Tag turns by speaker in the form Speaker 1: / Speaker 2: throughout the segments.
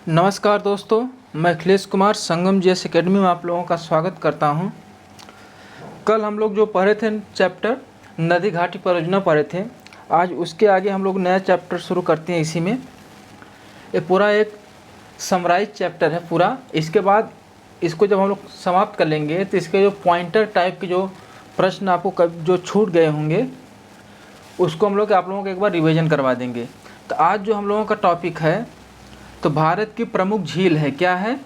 Speaker 1: नमस्कार दोस्तों, मैं अखिलेश कुमार संगम जीएस एकेडमी में आप लोगों का स्वागत करता हूं। कल हम लोग जो पढ़े थे चैप्टर नदी घाटी परियोजना पढ़े थे, आज उसके आगे हम लोग नया चैप्टर शुरू करते हैं। इसी में ये पूरा एक समराइज चैप्टर है पूरा। इसके बाद इसको जब हम लोग समाप्त कर लेंगे तो इसके जो पॉइंटर टाइप के जो प्रश्न आपको कब जो छूट गए होंगे उसको हम लोग आप लोगों को एक बार रिवीजन करवा देंगे। तो आज जो हम लोगों का टॉपिक है तो भारत की प्रमुख झील है, क्या है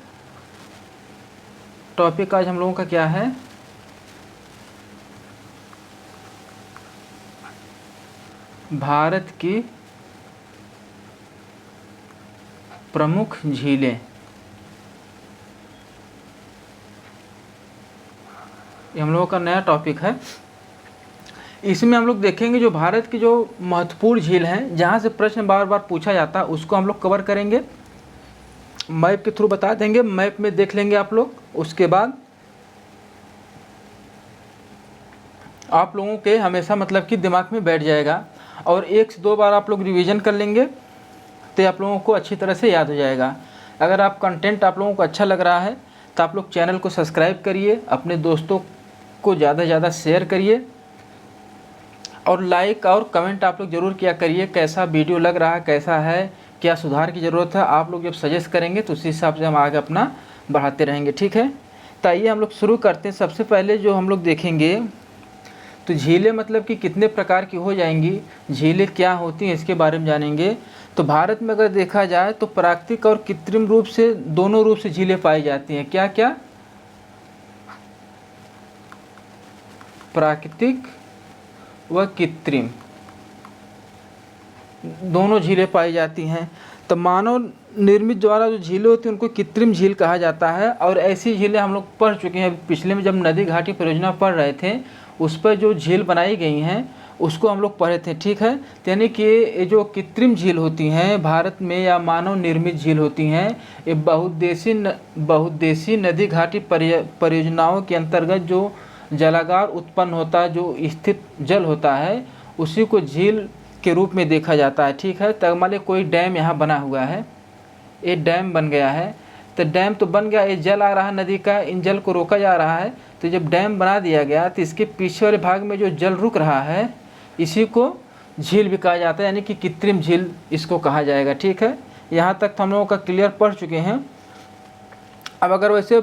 Speaker 1: टॉपिक आज हम लोगों का, क्या है भारत की प्रमुख झीलें। ये हम लोगों का नया टॉपिक है। इसमें हम लोग देखेंगे जो भारत की जो महत्वपूर्ण झील हैं जहाँ से प्रश्न बार बार पूछा जाता है उसको हम लोग कवर करेंगे, मैप के थ्रू बता देंगे, मैप में देख लेंगे आप लोग। उसके बाद आप लोगों के हमेशा मतलब कि दिमाग में बैठ जाएगा और 1 से 2 बार आप लोग रिवीजन कर लेंगे तो आप लोगों को अच्छी तरह से याद हो जाएगा। अगर आप कंटेंट आप लोगों को अच्छा लग रहा है तो आप लोग चैनल को सब्सक्राइब करिए, अपने दोस्तों को ज़्यादा से ज़्यादा शेयर करिए और लाइक और कमेंट आप लोग ज़रूर किया करिए। कैसा वीडियो लग रहा है, कैसा है, क्या सुधार की ज़रूरत है, आप लोग जब सजेस्ट करेंगे तो उसी हिसाब से हम आगे अपना बढ़ाते रहेंगे, ठीक है। तो आइए हम लोग शुरू करते हैं। सबसे पहले जो हम लोग देखेंगे तो झीलें मतलब कि कितने प्रकार की हो जाएंगी, झीलें क्या होती हैं इसके बारे में जानेंगे। तो भारत में अगर देखा जाए तो प्राकृतिक और कृत्रिम रूप से दोनों रूप से झीलें पाई जाती हैं। क्या क्या? प्राकृतिक व कृत्रिम दोनों झीलें पाई जाती हैं। तो मानव निर्मित द्वारा जो झीलें होती हैं उनको कृत्रिम झील कहा जाता है। और ऐसी झीलें हम लोग पढ़ चुके हैं पिछले में, जब नदी घाटी परियोजना पढ़ रहे थे उस पर जो झील बनाई गई हैं उसको हम लोग पढ़े थे, ठीक है। यानी कि ये जो कृत्रिम झील होती हैं भारत में या मानव निर्मित झील होती हैं, ये बहुउद्देशीय नदी घाटी परियोजनाओं के अंतर्गत जो जलागार उत्पन्न होता है, जो स्थित जल होता है उसी को झील के रूप में देखा जाता है, ठीक है। तो मान लीजिए कोई डैम यहाँ बना हुआ है, ये डैम बन गया है, तो डैम तो बन गया, ये जल आ रहा है नदी का, इन जल को रोका जा रहा है। तो जब डैम बना दिया गया तो इसके पीछे वाले भाग में जो जल रुक रहा है इसी को झील भी कहा जाता है, यानी कि कृत्रिम झील इसको कहा जाएगा, ठीक है। यहाँ तक तो हम लोगों का क्लियर पढ़ चुके हैं। अब अगर वैसे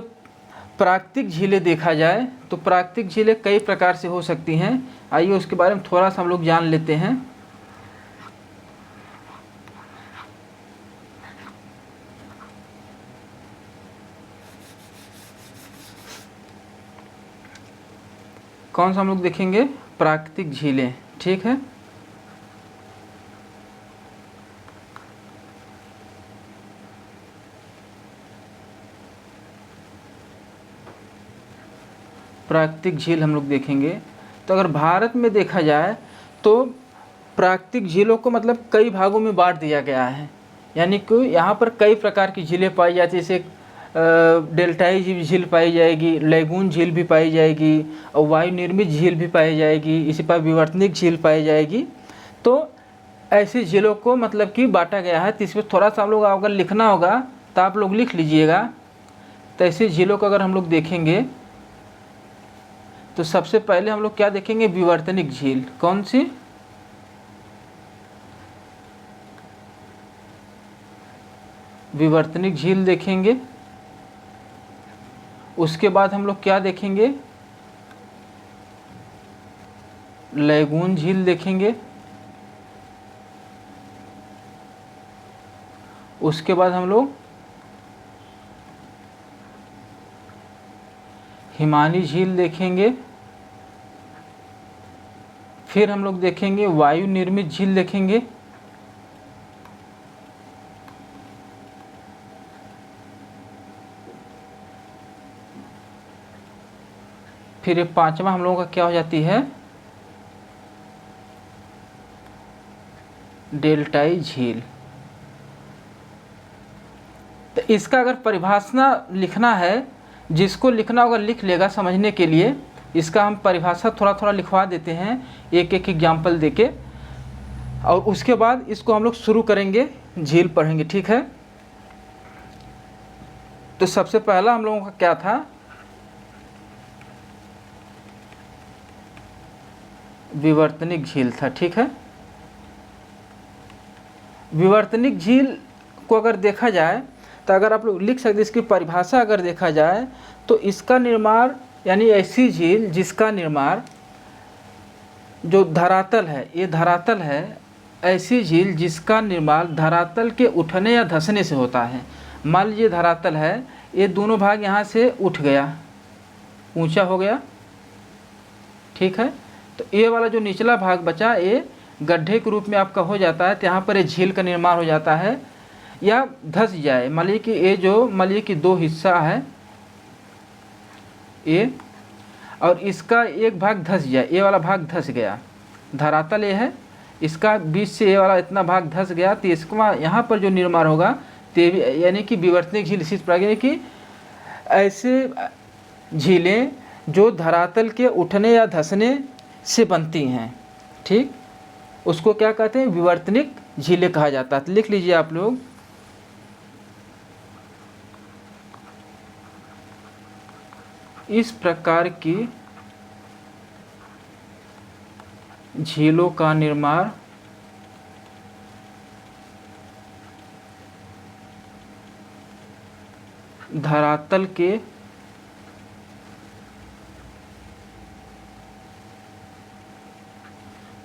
Speaker 1: प्राकृतिक झीलें देखा जाए तो प्राकृतिक झीलें कई प्रकार से हो सकती हैं। आइए उसके बारे में थोड़ा सा हम लोग जान लेते हैं। कौन सा हम लोग देखेंगे? प्राकृतिक झीलें, ठीक है। प्राकृतिक झील हम लोग देखेंगे। तो अगर भारत में देखा जाए तो प्राकृतिक झीलों को मतलब कई भागों में बांट दिया गया है, यानी कि यहाँ पर कई प्रकार की झीलें पाई जाती है। जैसे डेल्टाई झील पाई जाएगी, लैगून झील भी पाई जाएगी और वायु निर्मित झील भी पाई जाएगी, इसी पर विवर्तनिक झील पाई जाएगी। तो ऐसी झीलों को मतलब कि बांटा गया है। तो इसमें थोड़ा सा हम लोग अगर लिखना होगा तो आप लोग लिख लीजिएगा। तो ऐसी झीलों को अगर हम लोग देखेंगे तो सबसे पहले हम लोग क्या देखेंगे? विवर्तनिक झील। कौन सी? विवर्तनिक झील देखेंगे। उसके बाद हम लोग क्या देखेंगे? लैगून झील देखेंगे। उसके बाद हम लोग हिमानी झील देखेंगे। फिर हम लोग देखेंगे वायु निर्मित झील देखेंगे। फिर ये 5वां हम लोगों का क्या हो जाती है? डेल्टाई झील। तो इसका अगर परिभाषा लिखना है, जिसको लिखना होगा लिख लेगा समझने के लिए। इसका हम परिभाषा थोड़ा थोड़ा लिखवा देते हैं एक एक एग्जाम्पल देके, और उसके बाद इसको हम लोग शुरू करेंगे, झील पढ़ेंगे, ठीक है। तो सबसे पहला हम लोगों का क्या था, विवर्तनिक झील था। ठीक है, विवर्तनिक झील को अगर देखा जाए तो अगर आप लोग लिख सकते, इसकी परिभाषा अगर देखा जाए तो इसका निर्माण यानी ऐसी झील जिसका निर्माण जो धरातल है, ये धरातल है, ऐसी झील जिसका निर्माण धरातल के उठने या धंसने से होता है। मान लीजिए धरातल है, ये दोनों भाग यहाँ से उठ गया, ऊंचा हो गया। ठीक है, तो ये वाला जो निचला भाग बचा ये गड्ढे के रूप में आपका हो जाता है, तो यहाँ पर ये झील का निर्माण हो जाता है। या धंस जाए, मान लीजिए कि ये जो मान लीजिए कि दो हिस्सा है ये, और इसका एक भाग धंस जाए, ये वाला भाग धंस गया, धरातल ये है, इसका बीच से ये वाला इतना भाग धंस गया, तो इसका यहाँ पर जो निर्माण होगा ते यानी कि विवर्तनिक झील इसी प्रकार, यानी कि ऐसे झीलें जो धरातल के उठने या धंसने से बनती हैं। ठीक, उसको क्या कहते हैं, विवर्तनिक झीलें कहा जाता है। तो लिख लीजिए आप लोग, इस प्रकार की झीलों का निर्माण धरातल के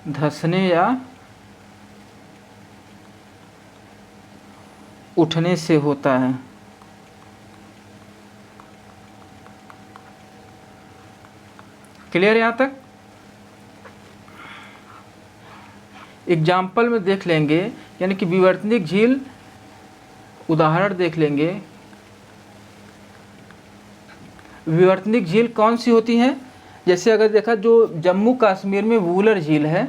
Speaker 1: धंसने या उठने से होता है। क्लियर यहाँ तक? एग्जाम्पल में देख लेंगे, यानी कि विवर्तनिक झील उदाहरण देख लेंगे। विवर्तनिक झील कौन सी होती हैं? जैसे अगर देखा जो जम्मू कश्मीर में वूलर झील है,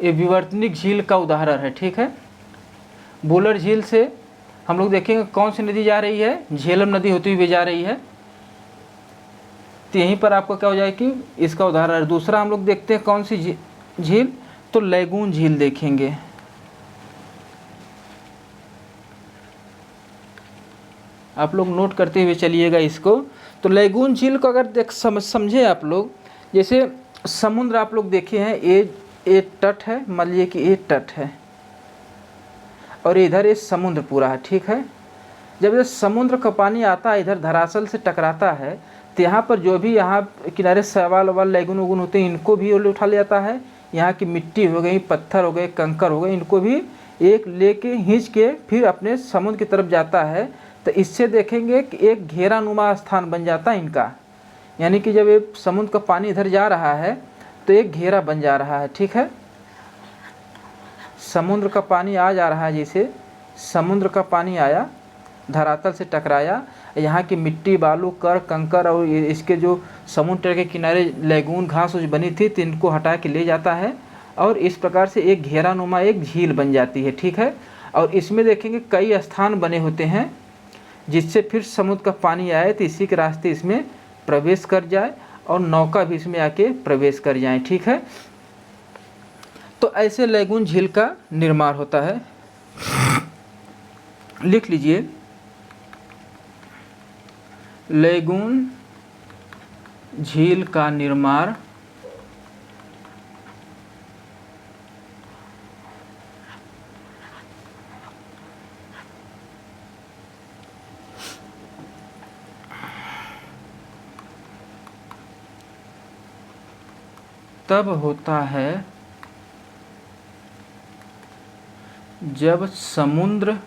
Speaker 1: ये विवर्तनिक झील का उदाहरण है। ठीक है, वूलर झील से हम लोग देखेंगे कौन सी नदी जा रही है, झेलम नदी होती हुई जा रही है, तो यहीं पर आपको क्या हो जाए कि इसका उदाहरण है। दूसरा हम लोग देखते हैं कौन सी झील, तो लैगून झील देखेंगे। आप लोग नोट करते हुए चलिएगा इसको। तो लैगून झील को अगर समझे आप लोग, जैसे समुद्र आप लोग देखे हैं, ये तट है, मान लीजिए कि ये तट है और इधर ये समुद्र पूरा है। ठीक है, जब ये समुद्र का पानी आता है इधर धरातल से टकराता है, तो यहाँ पर जो भी यहाँ किनारे सवाल ववाल लैगून वगून होते हैं, इनको भी उठा ले जाता है। यहाँ की मिट्टी हो गई, पत्थर हो गए, कंकर हो गए, इनको भी एक लेके खींच के फिर अपने समुद्र की तरफ जाता है। तो इससे देखेंगे कि एक घेरानुमा स्थान बन जाता है इनका, यानी कि जब ये समुद्र का पानी इधर जा रहा है तो एक घेरा बन जा रहा है। ठीक है, समुद्र का पानी आ जा रहा है, जैसे समुद्र का पानी आया, धरातल से टकराया, यहाँ की मिट्टी बालू कर कंकर और इसके जो समुद्र के किनारे लैगून घास उस बनी थी, तो इनको हटा के ले जाता है और इस प्रकार से एक घेरानुमा एक झील बन जाती है। ठीक है, और इसमें देखेंगे कई स्थान बने होते हैं जिससे फिर समुद्र का पानी आए तो इसी के रास्ते इसमें प्रवेश कर जाए और नौका भी इसमें आके प्रवेश कर जाए। ठीक है, तो ऐसे लैगून झील का निर्माण होता है। लिख लीजिए, लैगून झील का निर्माण तब होता है जब समुद्र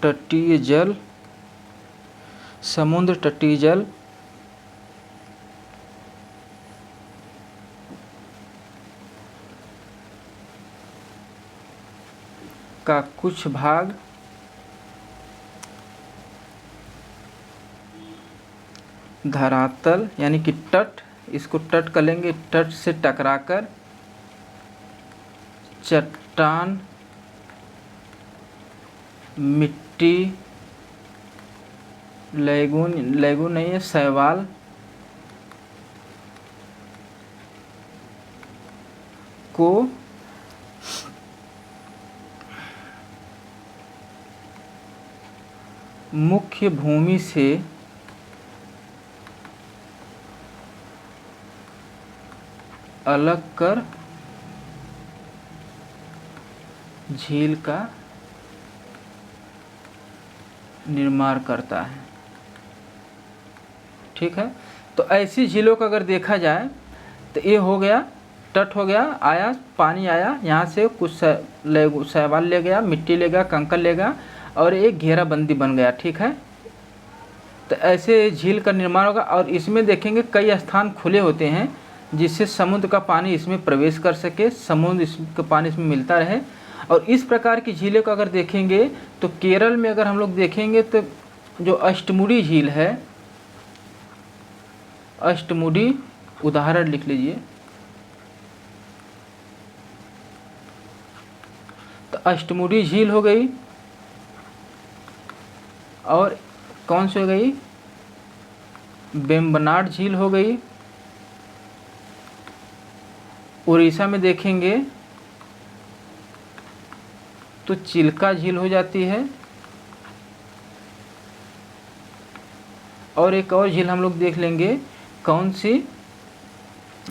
Speaker 1: तटीय जल का कुछ भाग धरातल यानी कि तट, इसको तट कर लेंगे, तट से टकराकर चट्टान, मिट्टी, लैगून नहीं है, शैवाल को मुख्य भूमि से अलग कर झील का निर्माण करता है। ठीक है, तो ऐसी झीलों का अगर देखा जाए तो ये हो गया, तट हो गया, आया पानी आया, यहाँ से कुछ शैवाल ले गया, मिट्टी ले गया, कंकड़ ले गया और एक घेराबंदी बन गया। ठीक है, तो ऐसे झील का निर्माण होगा और इसमें देखेंगे कई स्थान खुले होते हैं जिससे समुद्र का पानी इसमें प्रवेश कर सके, समुद्र का पानी इसमें मिलता रहे। और इस प्रकार की झीलें को अगर देखेंगे तो केरल में अगर हम लोग देखेंगे तो जो अष्टमुडी झील है, अष्टमुडी उदाहरण लिख लीजिए, तो अष्टमुडी झील हो गई और कौन सी हो गई, वेम्बनाड झील हो गई। उड़ीसा में देखेंगे तो चिल्का झील हो जाती है और एक और झील हम लोग देख लेंगे कौन सी,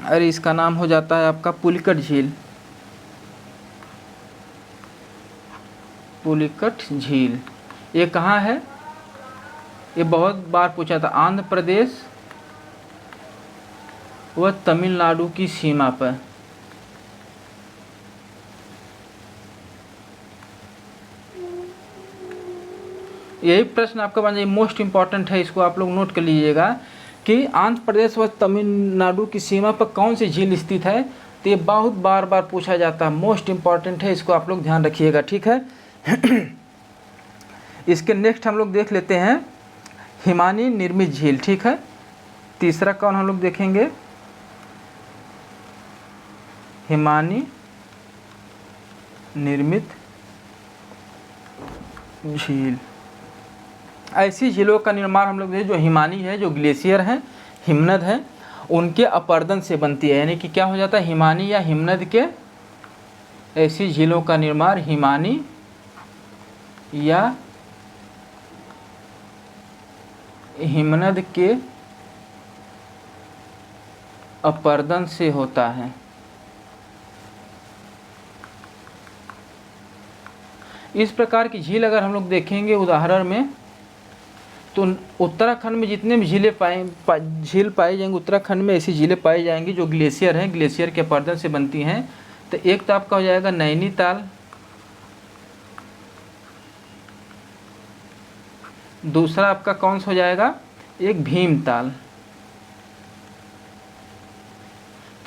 Speaker 1: अरे इसका नाम हो जाता है आपका पुलिकट झील। पुलिकट झील ये कहाँ है, ये बहुत बार पूछा था, आंध्र प्रदेश व तमिलनाडु की सीमा पर। यही प्रश्न आपका बन जाए, मोस्ट इम्पॉर्टेंट है, इसको आप लोग नोट कर लीजिएगा कि आंध्र प्रदेश व तमिलनाडु की सीमा पर कौन सी झील स्थित है। तो ये बहुत बार बार पूछा जाता है, मोस्ट इम्पॉर्टेंट है, इसको आप लोग ध्यान रखिएगा। ठीक है इसके नेक्स्ट हम लोग देख लेते हैं हिमानी निर्मित झील। ठीक है, तीसरा कौन हम लोग देखेंगे, हिमानी निर्मित झील। ऐसी झीलों का निर्माण हम लोग जो हिमानी है, जो ग्लेशियर हैं, हिमनद हैं, उनके अपर्दन से बनती है। यानी कि क्या हो जाता है, हिमानी या हिमनद के, ऐसी झीलों का निर्माण हिमानी या हिमनद के अपर्दन से होता है। इस प्रकार की झील अगर हम लोग देखेंगे उदाहरण में तो उत्तराखंड में जितने भी झील पाई जाएंगी, उत्तराखंड में ऐसी झीलें पाई जाएंगी जो ग्लेशियर हैं, ग्लेशियर के अपर्दन से बनती हैं। तो एक तो आपका हो जाएगा नैनीताल, दूसरा आपका कौन सा हो जाएगा, एक भीमताल।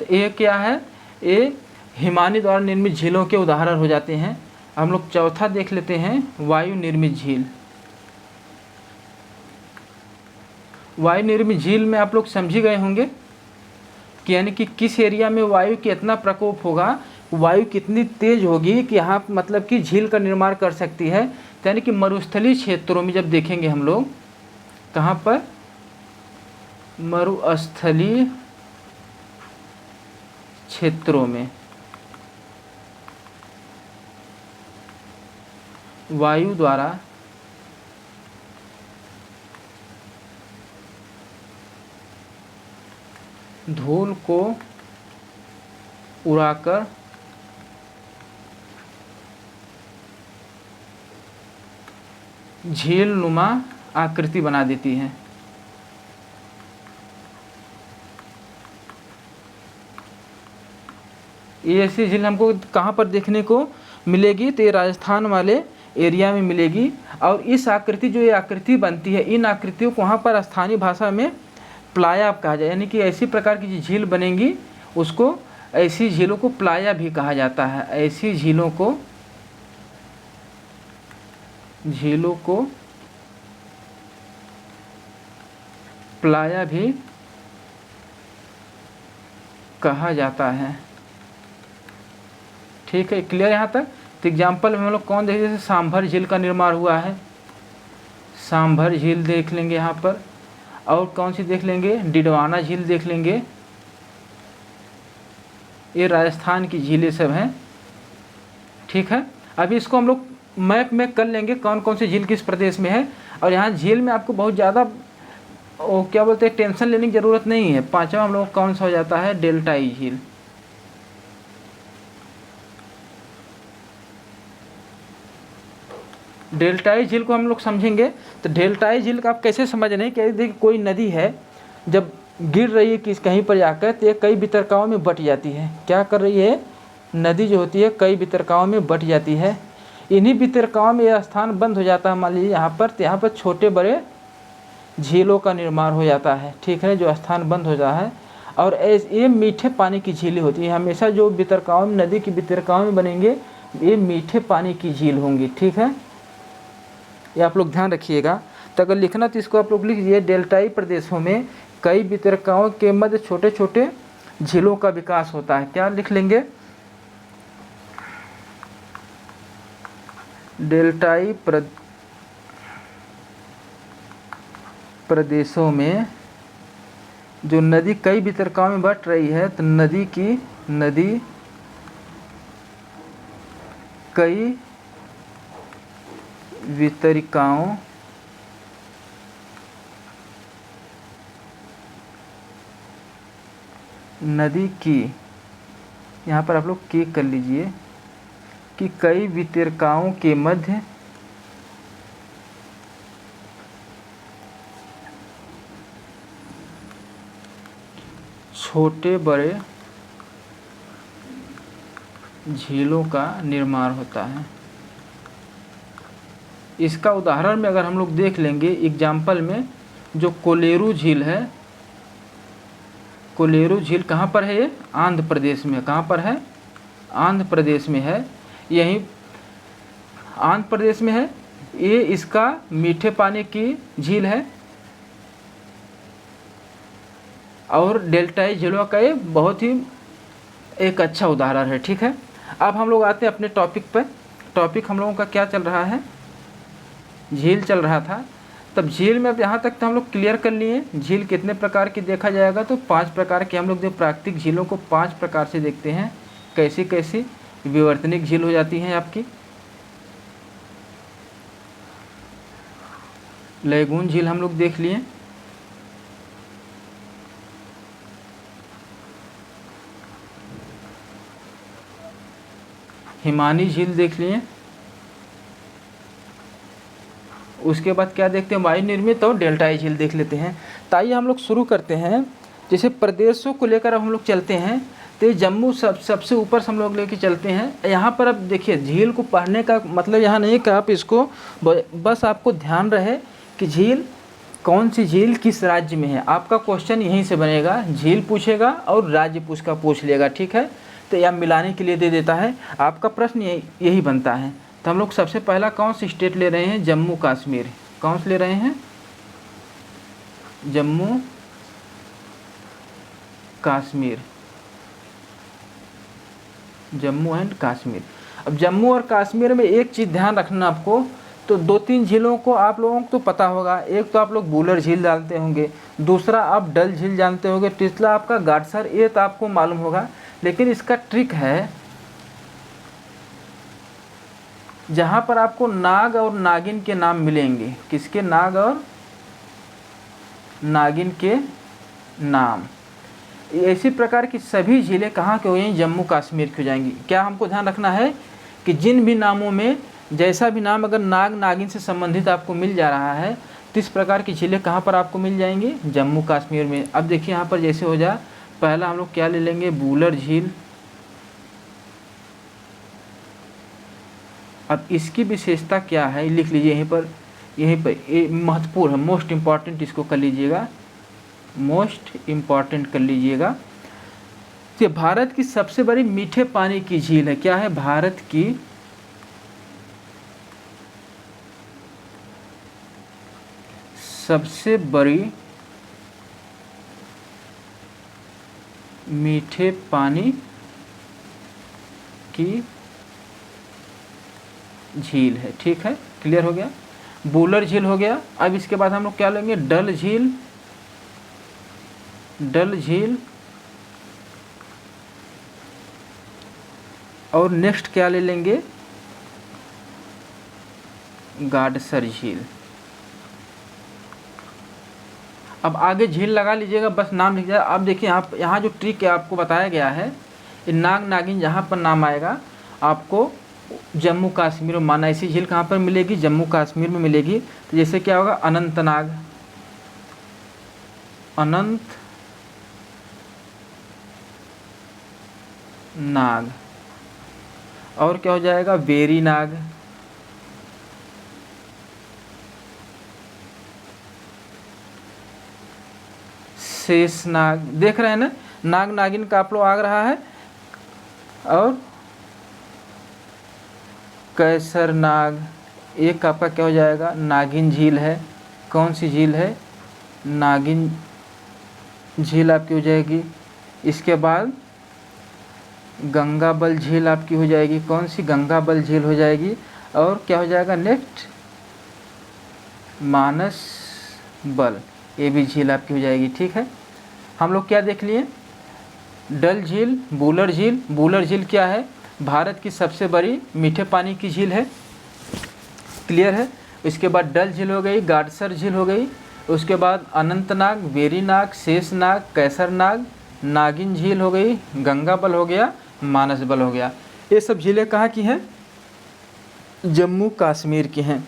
Speaker 1: तो ये क्या है, ये हिमानी द्वारा निर्मित झीलों के उदाहरण हो जाते हैं। हम लोग चौथा देख लेते हैं वायु निर्मित झील। वायु निर्मित झील में आप लोग समझ ही गए होंगे कि यानी कि किस एरिया में वायु की इतना प्रकोप होगा, वायु कितनी तेज होगी कि यहाँ मतलब कि झील का निर्माण कर सकती है। तो यानी कि मरुस्थलीय क्षेत्रों में जब देखेंगे हम लोग, कहाँ पर, मरुस्थलीय क्षेत्रों में वायु द्वारा धूल को उड़ाकर झील नुमा आकृति बना देती है। ये ऐसी झील हमको कहाँ पर देखने को मिलेगी, तो ये राजस्थान वाले एरिया में मिलेगी। और इस आकृति, जो ये आकृति बनती है, इन आकृतियों को वहाँ पर स्थानीय भाषा में प्लायाब कहा जाए। यानी कि ऐसी प्रकार की झील बनेंगी उसको, ऐसी झीलों को प्लाया भी कहा जाता है। ऐसी झीलों को प्लाया भी कहा जाता है। ठीक है, क्लियर यहाँ तक। तो एग्जाम्पल में हम लोग कौन देखें, जैसे सांभर झील का निर्माण हुआ है, सांभर झील देख लेंगे यहाँ पर। और कौन सी देख लेंगे, डिडवाना झील देख लेंगे। ये राजस्थान की झीलें सब हैं। ठीक है, अभी इसको हम लोग मैप में कर लेंगे कौन कौन सी झील किस प्रदेश में है। और यहाँ झील में आपको बहुत ज़्यादा वो क्या बोलते हैं टेंशन लेने की ज़रूरत नहीं है। पाँचवा हम लोग कौन सा हो जाता है, डेल्टाई झील। डेल्टाई झील को हम लोग समझेंगे तो डेल्टाई झील का आप कैसे समझ रहे हैं कि देखिए कोई नदी है जब गिर रही है किस कहीं पर जाकर तो ये कई वितरकाओं में बट जाती है। क्या कर रही है, नदी जो होती है कई वितरकाओं में बट जाती है। इन्हीं वितरकाओं में यह स्थान बंद हो जाता है, मान लीजिए यहाँ पर, तो यहाँ पर छोटे बड़े झीलों का निर्माण हो जाता है, ठीक है, जो स्थान बंद हो जाता है। और ये मीठे पानी की झीलें होती हैं। हमेशा जो वितरकाओं में, नदी की वितरकाओं में बनेंगे ये मीठे पानी की झील होंगी, ठीक है, ये आप लोग ध्यान रखिएगा। तो अगर लिखना तो इसको आप लोग लिख लीजिए, डेल्टाई प्रदेशों में कई वितरकाओं के मध्य छोटे छोटे झीलों का विकास होता है। क्या लिख लेंगे, डेल्टाई प्रदेशों में जो नदी कई वितरकाओं में बट रही है, तो नदी कई वितरिकाओं नदी की, यहाँ पर आप लोग के कर लीजिए कि कई वितरकाओं के मध्य छोटे बड़े झीलों का निर्माण होता है। इसका उदाहरण में अगर हम लोग देख लेंगे एग्जाम्पल में, जो कोलेरू झील है, कोलेरू झील कहाँ पर है, ये आंध्र प्रदेश में। कहाँ पर है, आंध्र प्रदेश में है, यही आंध्र प्रदेश में है। ये इसका मीठे पानी की झील है और डेल्टाई झीलों का ये बहुत ही एक अच्छा उदाहरण है, ठीक है। अब हम लोग आते हैं अपने टॉपिक पर। टॉपिक हम लोगों का क्या चल रहा है, झील चल रहा था। तब झील में अब यहाँ तक तो हम लोग क्लियर कर लिए झील कितने प्रकार की देखा जाएगा, तो 5 प्रकार के हम लोग जो प्राकृतिक झीलों को 5 प्रकार से देखते हैं। कैसी कैसी, विवर्तनिक झील हो जाती हैं आपकी, लैगून झील हम लोग देख लिए, हिमानी झील देख लिए, उसके बाद क्या देखते हैं, वायु निर्मित और डेल्टाई झील देख लेते हैं। तो आइए हम लोग शुरू करते हैं। जैसे प्रदेशों को लेकर अब हम लोग चलते हैं, तो जम्मू सबसे ऊपर से हम लोग लेके चलते हैं। यहाँ पर अब देखिए झील को पढ़ने का मतलब यहाँ नहीं कि आप इसको बस आपको ध्यान रहे कि झील कौन सी झील किस राज्य में है। आपका क्वेश्चन यहीं से बनेगा, झील पूछेगा और राज्य पूछ लेगा, ठीक है। तो यह मिलाने के लिए दे देता है, आपका प्रश्न यही बनता है। तो हम लोग सबसे पहला कौन सी स्टेट ले रहे हैं, जम्मू कश्मीर। कौन से ले रहे हैं, जम्मू कश्मीर, जम्मू एंड कश्मीर। अब जम्मू और कश्मीर में एक चीज़ ध्यान रखना आपको, तो 2-3 झीलों को आप लोगों को तो पता होगा। एक तो आप लोग बूलर झील जानते होंगे, दूसरा आप डल झील जानते होंगे, तीसरा आपका गाडसर, ये तो आपको मालूम होगा। लेकिन इसका ट्रिक है, जहाँ पर आपको नाग और नागिन के नाम मिलेंगे, किसके, नाग और नागिन के नाम, इसी प्रकार की सभी झीलें कहाँ के हो जाएंगी, जम्मू कश्मीर की हो जाएंगी। क्या हमको ध्यान रखना है कि जिन भी नामों में जैसा भी नाम अगर नाग नागिन से संबंधित आपको मिल जा रहा है, तो इस प्रकार की झीलें कहाँ पर आपको मिल जाएंगी, जम्मू कश्मीर में। अब देखिए यहाँ पर जैसे हो जाए, पहला हम लोग क्या ले लेंगे, बूलर झील। अब इसकी विशेषता क्या है लिख लीजिए यहीं पर, ये महत्वपूर्ण है, मोस्ट इम्पॉर्टेंट इसको कर लीजिएगा, मोस्ट इम्पॉर्टेंट कर लीजिएगा। ये भारत की सबसे बड़ी मीठे पानी की झील है। क्या है, भारत की सबसे बड़ी मीठे पानी की झील है, ठीक है, क्लियर हो गया। बूलर झील हो गया। अब इसके बाद हम लोग क्या लेंगे, डल झील, डल झील, और नेक्स्ट क्या ले लेंगे, गाडसर झील। अब आगे झील लगा लीजिएगा, बस नाम लिख जाए। अब देखिए यहाँ जो ट्रिक है आपको बताया गया है, ये नाग नागिन जहाँ पर नाम आएगा आपको जम्मू कश्मीर में माना। ऐसी झील कहाँ पर मिलेगी? जम्मू कश्मीर में मिलेगी। तो जैसे क्या होगा? अनंतनाग, अनंत नाग। और क्या हो जाएगा? वेरी नाग, शेष नाग। देख रहे हैं ना, नाग नागिन का आप लोग आ रहा है। और कैसर नाग, एक आपका क्या हो जाएगा? नागिन झील है। कौन सी झील है? नागिन झील आपकी हो जाएगी। इसके बाद गंगाबल झील आपकी हो जाएगी। कौन सी? गंगाबल झील हो जाएगी। और क्या हो जाएगा नेक्स्ट? मानस बल, ये भी झील आपकी हो जाएगी। ठीक है, हम लोग क्या देख लिए? डल झील, बूलर झील। बूलर झील क्या है? भारत की सबसे बड़ी मीठे पानी की झील है। क्लियर है। इसके बाद डल झील हो गई, गाडसर झील हो गई। उसके बाद अनंतनाग, वेरीनाग, शेषनाग, कैसरनाग, नागिन झील हो गई, गंगाबल हो गया, मानसबल हो गया। ये सब झीलें कहाँ की हैं? जम्मू कश्मीर की हैं।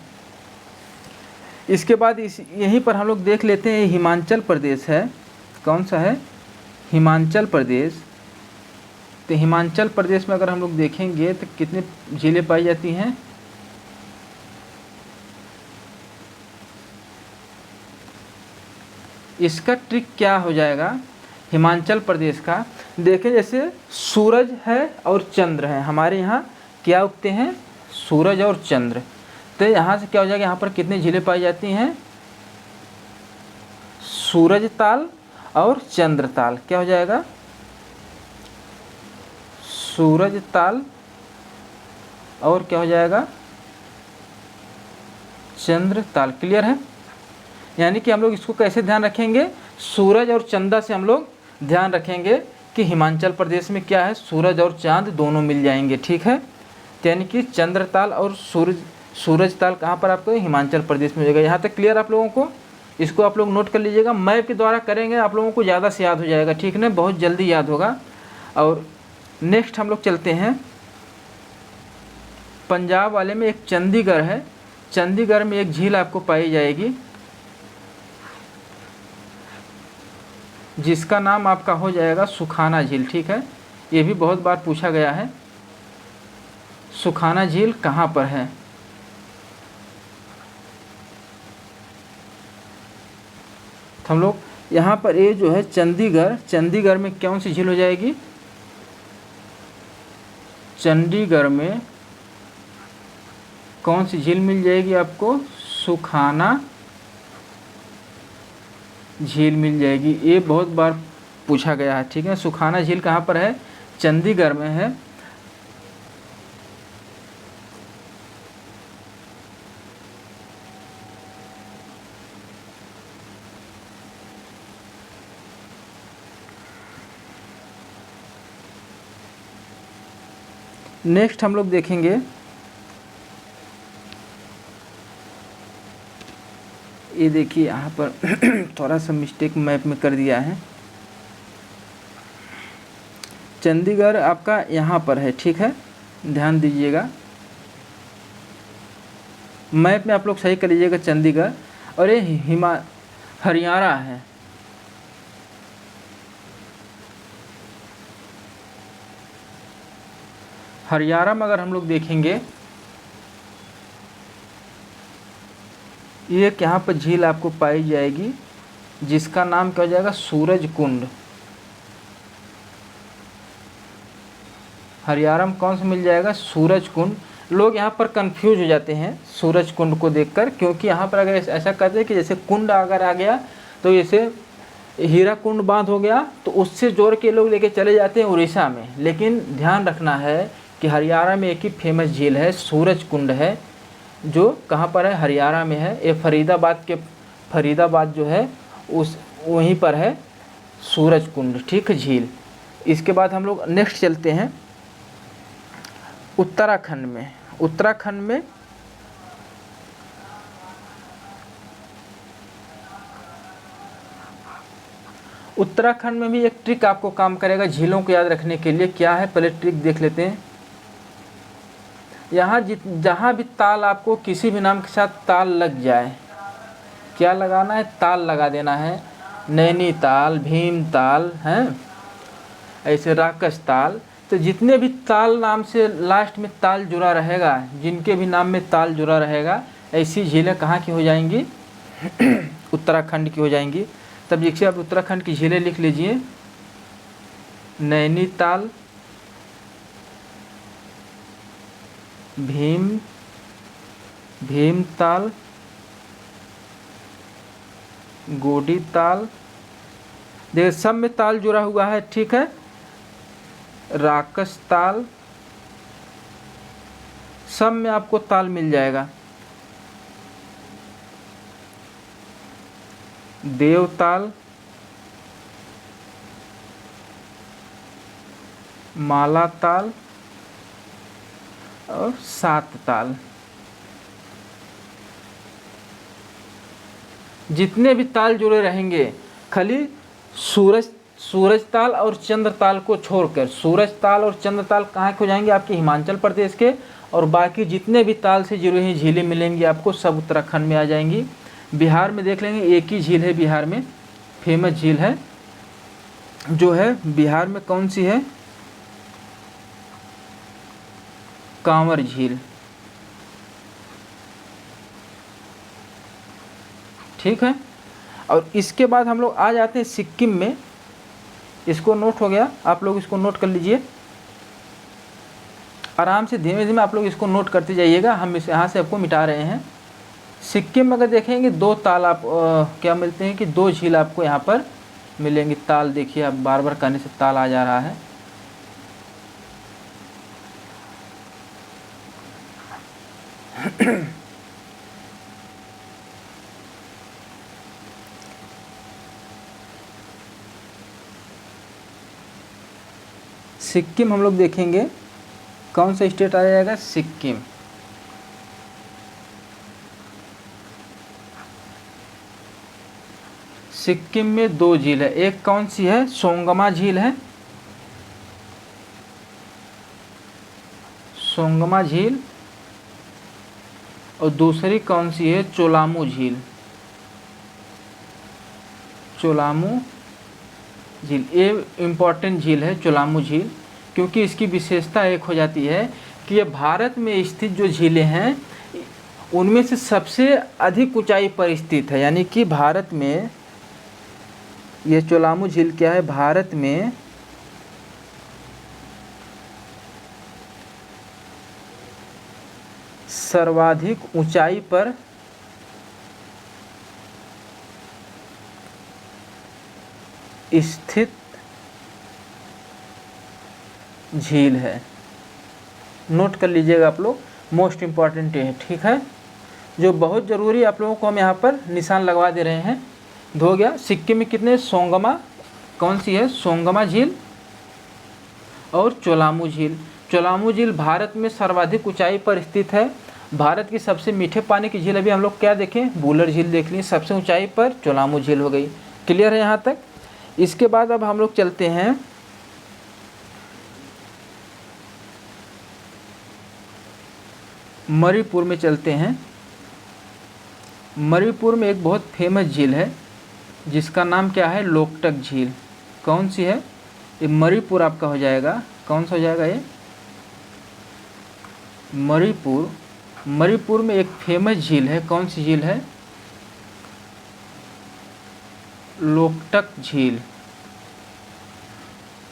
Speaker 1: इसके बाद यहीं पर हम लोग देख लेते हैं, हिमाचल प्रदेश है। कौन सा है? हिमाचल प्रदेश। तो हिमाचल प्रदेश में अगर हम लोग देखेंगे तो कितनी झीलें पाई जाती हैं? इसका ट्रिक क्या हो जाएगा हिमाचल प्रदेश का? देखें, जैसे सूरज है और चंद्र है। हमारे यहाँ क्या उगते हैं? सूरज और चंद्र। तो यहाँ से क्या हो जाएगा? यहाँ पर कितनी झीलें पाई जाती हैं? सूरज ताल और चंद्र ताल। क्या हो जाएगा? सूरज ताल और क्या हो जाएगा? चंद्र ताल। क्लियर है। यानी कि हम लोग इसको कैसे ध्यान रखेंगे? सूरज और चंदा से हम लोग ध्यान रखेंगे कि हिमाचल प्रदेश में क्या है? सूरज और चांद दोनों मिल जाएंगे। ठीक है, यानी कि चंद्र ताल और सूरज ताल कहाँ पर आपको? हिमाचल प्रदेश में हो जाएगा। यहाँ तक क्लियर आप लोगों को? इसको आप लोग नोट कर लीजिएगा, मैप के द्वारा करेंगे आप लोगों को ज़्यादा से याद हो जाएगा। ठीक है ना, बहुत जल्दी याद होगा। और नेक्स्ट हम लोग चलते हैं पंजाब वाले में। एक चंडीगढ़ है। चंडीगढ़ में एक झील आपको पाई जाएगी जिसका नाम आपका हो जाएगा सुखाना झील। ठीक है, ये भी बहुत बार पूछा गया है। सुखाना झील कहाँ पर है? तो हम लोग यहाँ पर ये जो है चंडीगढ़, चंडीगढ़ में कौन सी झील हो जाएगी? चंडीगढ़ में कौन सी झील मिल जाएगी आपको? सुखाना झील मिल जाएगी। ये बहुत बार पूछा गया है। ठीक है, सुखाना झील कहाँ पर है? चंडीगढ़ में है। नेक्स्ट हम लोग देखेंगे, ये देखिए यहाँ पर थोड़ा सा मिस्टेक मैप में कर दिया है। चंडीगढ़ आपका यहाँ पर है। ठीक है, ध्यान दीजिएगा, मैप में आप लोग सही कर लीजिएगा चंडीगढ़। और ये हरियाणा है। हरियाणा में अगर हम लोग देखेंगे, ये यहाँ पर झील आपको पाई जाएगी जिसका नाम क्या हो जाएगा? सूरज कुंड। हरियाणा में कौन सा मिल जाएगा? सूरज कुंड। लोग यहाँ पर कंफ्यूज हो जाते हैं सूरज कुंड को देखकर, क्योंकि यहाँ पर अगर ऐसा कहते हैं कि जैसे कुंड अगर आ गया तो जैसे हीरा कुंड बांध हो गया तो उससे जोड़ के लोग लेके चले जाते हैं उड़ीसा में। लेकिन ध्यान रखना है कि हरियाणा में एक ही फेमस झील है, सूरज कुंड है, जो कहाँ पर है? हरियाणा में है। ये फरीदाबाद जो है उस वहीं पर है सूरज कुंड। ठीक है, झील। इसके बाद हम लोग नेक्स्ट चलते हैं उत्तराखंड में। उत्तराखंड में उत्तराखंड में भी एक ट्रिक आपको काम करेगा झीलों को याद रखने के लिए। क्या है, पहले ट्रिक देख लेते हैं। यहाँ जहाँ भी ताल, आपको किसी भी नाम के साथ ताल लग जाए, क्या लगाना है, ताल लगा देना है। नैनीताल, भीमताल हैं, ऐसे राकस ताल। तो जितने भी ताल नाम से लास्ट में ताल जुड़ा रहेगा, जिनके भी नाम में ताल जुड़ा रहेगा, ऐसी झीलें कहाँ की हो जाएंगी, उत्तराखंड की हो जाएंगी। तब देखिए आप उत्तराखंड की झीलें लिख लीजिए। नैनीताल, भीमताल, गोडी ताल, देखिए सब में ताल जुड़ा हुआ है, ठीक है। राकस ताल, सब में आपको ताल मिल जाएगा। देवताल, माला ताल और सात ताल, जितने भी ताल जुड़े रहेंगे, खाली सूरज ताल और चंद्र ताल को छोड़कर, सूरज ताल और चंद्र ताल कहाँ के हो जाएंगे, आपके हिमाचल प्रदेश के। और बाकी जितने भी ताल से जुड़ी हुई झीलें मिलेंगी आपको, सब उत्तराखंड में आ जाएंगी। बिहार में देख लेंगे, एक ही झील है बिहार में, फेमस झील है, जो है बिहार में कौन सी है, कांवर झील, ठीक है। और इसके बाद हम लोग आ जाते हैं सिक्किम में। इसको नोट हो गया, आप लोग इसको नोट कर लीजिए आराम से, धीमे धीमे आप लोग इसको नोट करते जाइएगा। हम इसे यहाँ से आपको मिटा रहे हैं। सिक्किम में अगर देखेंगे, दो ताल आप क्या मिलते हैं कि दो झील आपको यहाँ पर मिलेंगी। ताल देखिए, आप बार बार करने से ताल आ जा रहा है। सिक्किम हम लोग देखेंगे, कौन सा स्टेट आ जाएगा, सिक्किम। सिक्किम में दो झील है, एक कौन सी है, सोंगमा झील है, सोंगमा झील, और दूसरी कौन सी है, चोलामू झील, चोलामू झील। ये इम्पॉर्टेंट झील है चोलामू झील, क्योंकि इसकी विशेषता एक हो जाती है कि ये भारत में स्थित जो झीलें हैं उनमें से सबसे अधिक ऊंचाई पर स्थित है। यानी कि भारत में ये चोलामू झील क्या है, भारत में सर्वाधिक ऊंचाई पर स्थित झील है। नोट कर लीजिएगा आप लोग, मोस्ट इम्पॉर्टेंट है, ठीक है। जो बहुत ज़रूरी आप लोगों को हम यहाँ पर निशान लगवा दे रहे हैं। हो गया। सिक्किम में कितने, सोंगमा, कौन सी है, सोंगमा झील और चोलामू झील। चोलामू झील भारत में सर्वाधिक ऊंचाई पर स्थित है। भारत की सबसे मीठे पानी की झील अभी हम लोग क्या देखें, बूलर झील देख ली, सबसे ऊंचाई पर चोलामू झील हो गई। क्लियर है यहाँ तक। इसके बाद अब हम लोग चलते हैं मणिपुर में, चलते हैं। मणिपुर में एक बहुत फेमस झील है जिसका नाम क्या है, लोकटक झील। कौन सी है, ये मणिपुर आपका हो जाएगा। कौन सा हो जाएगा ये, मणिपुर। मणिपुर में एक फेमस झील है, कौन सी झील है, लोकटक झील।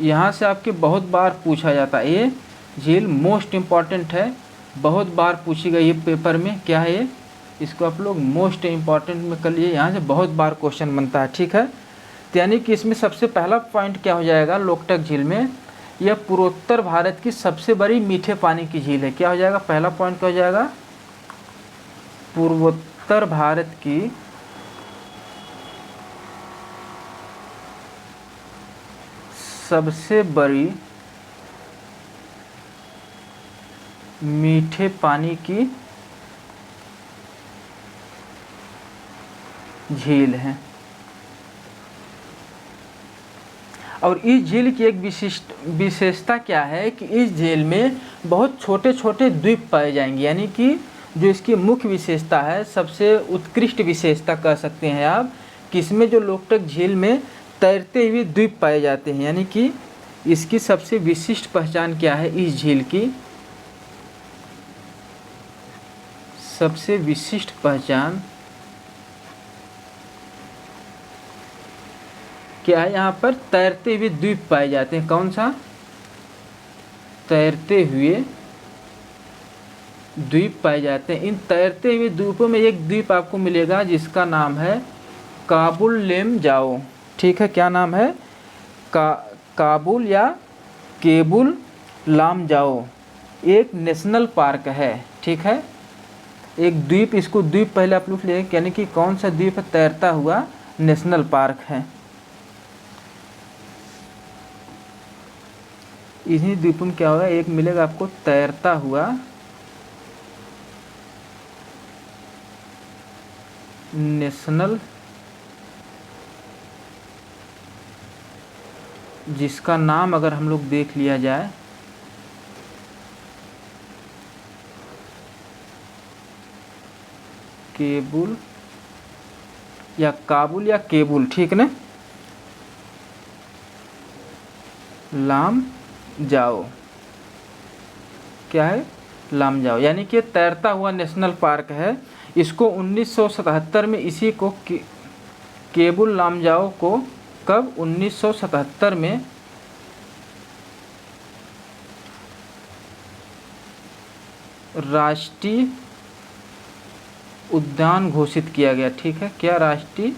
Speaker 1: यहाँ से आपके बहुत बार पूछा जाता है, ये झील मोस्ट इम्पॉर्टेंट है, बहुत बार पूछी गई है पेपर में। क्या है ये, इसको आप लोग मोस्ट इम्पॉर्टेंट में कर लिए, यहाँ से बहुत बार क्वेश्चन बनता है, ठीक है। तो यानी कि इसमें सबसे पहला पॉइंट क्या हो जाएगा, लोकटक झील में यह पूर्वोत्तर भारत की सबसे बड़ी मीठे पानी की झील है। क्या हो जाएगा, पहला पॉइंट क्या हो जाएगा, पूर्वोत्तर भारत की सबसे बड़ी मीठे पानी की झील है। और इस झील की एक विशेषता क्या है कि इस झील में बहुत छोटे छोटे द्वीप पाए जाएंगे, यानी कि जो इसकी मुख्य विशेषता है, सबसे उत्कृष्ट विशेषता कह सकते हैं आप, कि इसमें जो लोकटक झील में तैरते हुए द्वीप पाए जाते हैं। यानी कि इसकी सबसे विशिष्ट पहचान क्या है, इस झील की सबसे विशिष्ट पहचान क्या है, यहाँ पर तैरते हुए द्वीप पाए जाते हैं। कौन सा? तैरते हुए द्वीप पाए जाते हैं। इन तैरते हुए द्वीपों में एक द्वीप आपको मिलेगा जिसका नाम है काबुल लेमजाओ। ठीक है, क्या नाम है? काबुल या केबुल लामजाओ एक नेशनल पार्क है। ठीक है, एक द्वीप, इसको द्वीप पहले आप लिख लें, यानी कि कौन सा द्वीप है? तैरता हुआ नेशनल पार्क है। इन्हीं द्वीपों में क्या होगा, एक मिलेगा आपको तैरता हुआ नेशनल, जिसका नाम अगर हम लोग देख लिया जाए केबुल या काबुल या केबुल, ठीक ना, लाम जाओ। क्या है? लाम जाओ, यानी कि तैरता हुआ नेशनल पार्क है। इसको 1977 में इसी को केबुल लामजाओ को कब? 1977 में राष्ट्रीय उद्यान घोषित किया गया। ठीक है, क्या? राष्ट्रीय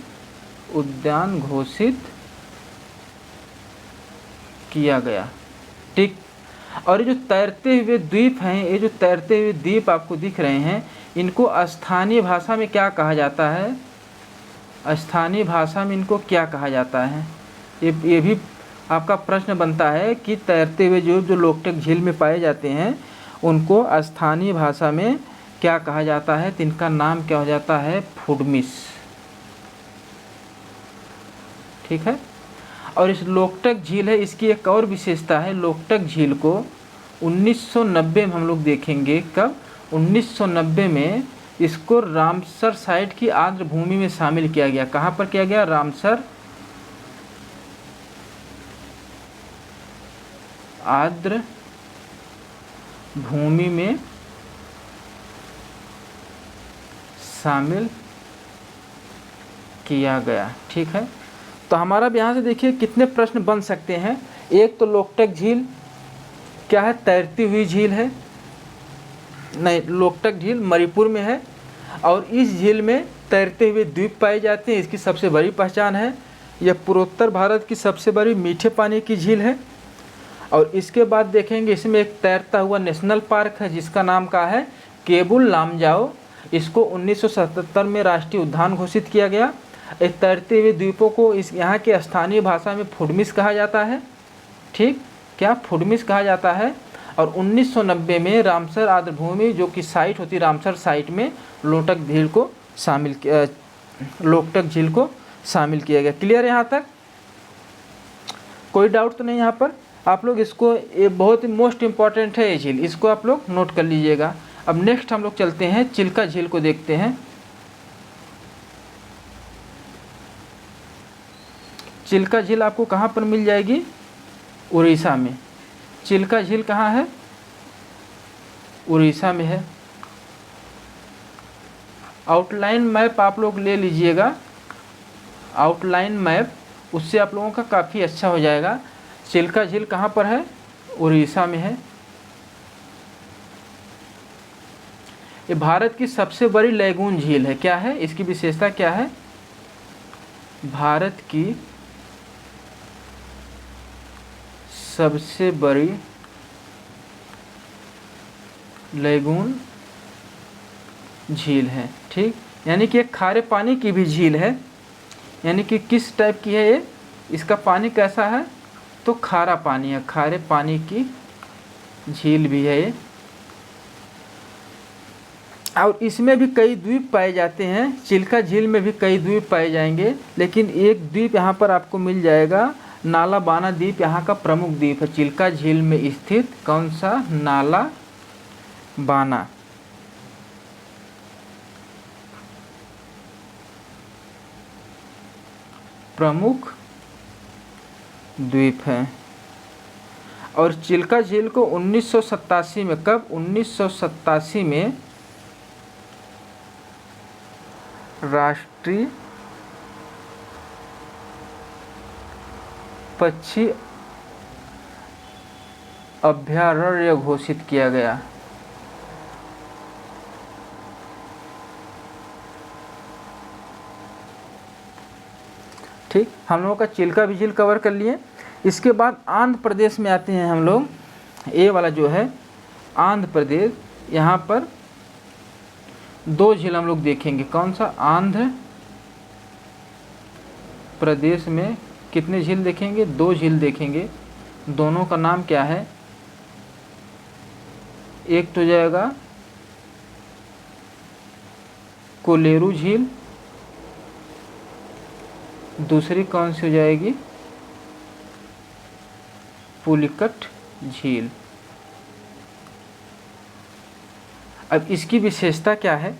Speaker 1: उद्यान घोषित किया गया। ठीक, और ये जो तैरते हुए द्वीप हैं, ये जो तैरते हुए द्वीप आपको दिख रहे हैं, इनको स्थानीय भाषा में क्या कहा जाता है? स्थानीय भाषा में इनको क्या कहा जाता है? ये भी आपका प्रश्न बनता है कि तैरते हुए जो लोकटक झील में पाए जाते हैं उनको स्थानीय भाषा में क्या कहा जाता है? तो इनका नाम क्या हो जाता है? फुडमिस। ठीक है, और इस लोकटक झील है, इसकी एक और विशेषता है, लोकटक झील को 1990 में हम लोग देखेंगे। कब? 1990 में इसको रामसर साइट की आर्द्र भूमि में शामिल किया गया। कहाँ पर किया गया? रामसर आर्द्र भूमि में शामिल किया गया। ठीक है, तो हमारा यहाँ से देखिए कितने प्रश्न बन सकते हैं। एक तो लोकटक झील क्या है? तैरती हुई झील है। नहीं, लोकटक झील मणिपुर में है और इस झील में तैरते हुए द्वीप पाए जाते हैं, इसकी सबसे बड़ी पहचान है। यह पूर्वोत्तर भारत की सबसे बड़ी मीठे पानी की झील है। और इसके बाद देखेंगे इसमें एक तैरता हुआ नेशनल पार्क है जिसका नाम का है केबुल लामजाओ। इसको 1977 में राष्ट्रीय उद्यान घोषित किया गया। एक तैरते हुए द्वीपों को इस यहाँ के स्थानीय भाषा में फुडमिस कहा जाता है। ठीक, क्या? फुडमिस कहा जाता है। और 1990 में रामसर आर्द्र भूमि जो कि साइट होती है रामसर साइट में लोकटक झील को शामिल शामिल किया गया। क्लियर है यहाँ तक? कोई डाउट तो नहीं यहाँ पर? आप लोग इसको, ये बहुत ही मोस्ट इम्पॉर्टेंट है ये झील, इसको आप लोग नोट कर लीजिएगा। अब नेक्स्ट हम लोग चलते हैं चिल्का झील को देखते हैं। चिल्का झील आपको कहाँ पर मिल जाएगी? उड़ीसा में। चिल्का झील कहाँ है? उड़ीसा में है। आउटलाइन मैप आप लोग ले लीजिएगा, आउटलाइन मैप, उससे आप लोगों का काफ़ी अच्छा हो जाएगा। चिल्का झील कहाँ पर है? उड़ीसा में है। ये भारत की सबसे बड़ी लैगून झील है। क्या है इसकी विशेषता? क्या है? भारत की सबसे बड़ी लैगून झील है। ठीक, यानी कि एक खारे पानी की भी झील है। यानी कि किस टाइप की है ये? इसका पानी कैसा है? तो खारा पानी है, खारे पानी की झील भी है ये। और इसमें भी कई द्वीप पाए जाते हैं। चिल्का झील में भी कई द्वीप पाए जाएंगे, लेकिन एक द्वीप यहाँ पर आपको मिल जाएगा नाला बाना द्वीप यहाँ का प्रमुख द्वीप है, चिल्का झील में स्थित कौन सा? नाला बाना। प्रमुख द्वीप है। और चिल्का झील को 1987 में, कब? 1987 में राष्ट्रीय पक्षी अभयारण्य घोषित किया गया। ठीक, हम लोगों का चिल्का भी झील कवर कर लिए। इसके बाद आंध्र प्रदेश में आते हैं हम लोग। ए वाला जो है आंध्र प्रदेश, यहाँ पर 2 झील हम लोग देखेंगे। कौन सा? आंध्र प्रदेश में कितने झील देखेंगे? 2 झील देखेंगे। दोनों का नाम क्या है? एक तो जाएगा कोलेरू झील, दूसरी कौन सी हो जाएगी? पुलिकट झील। अब इसकी विशेषता क्या है?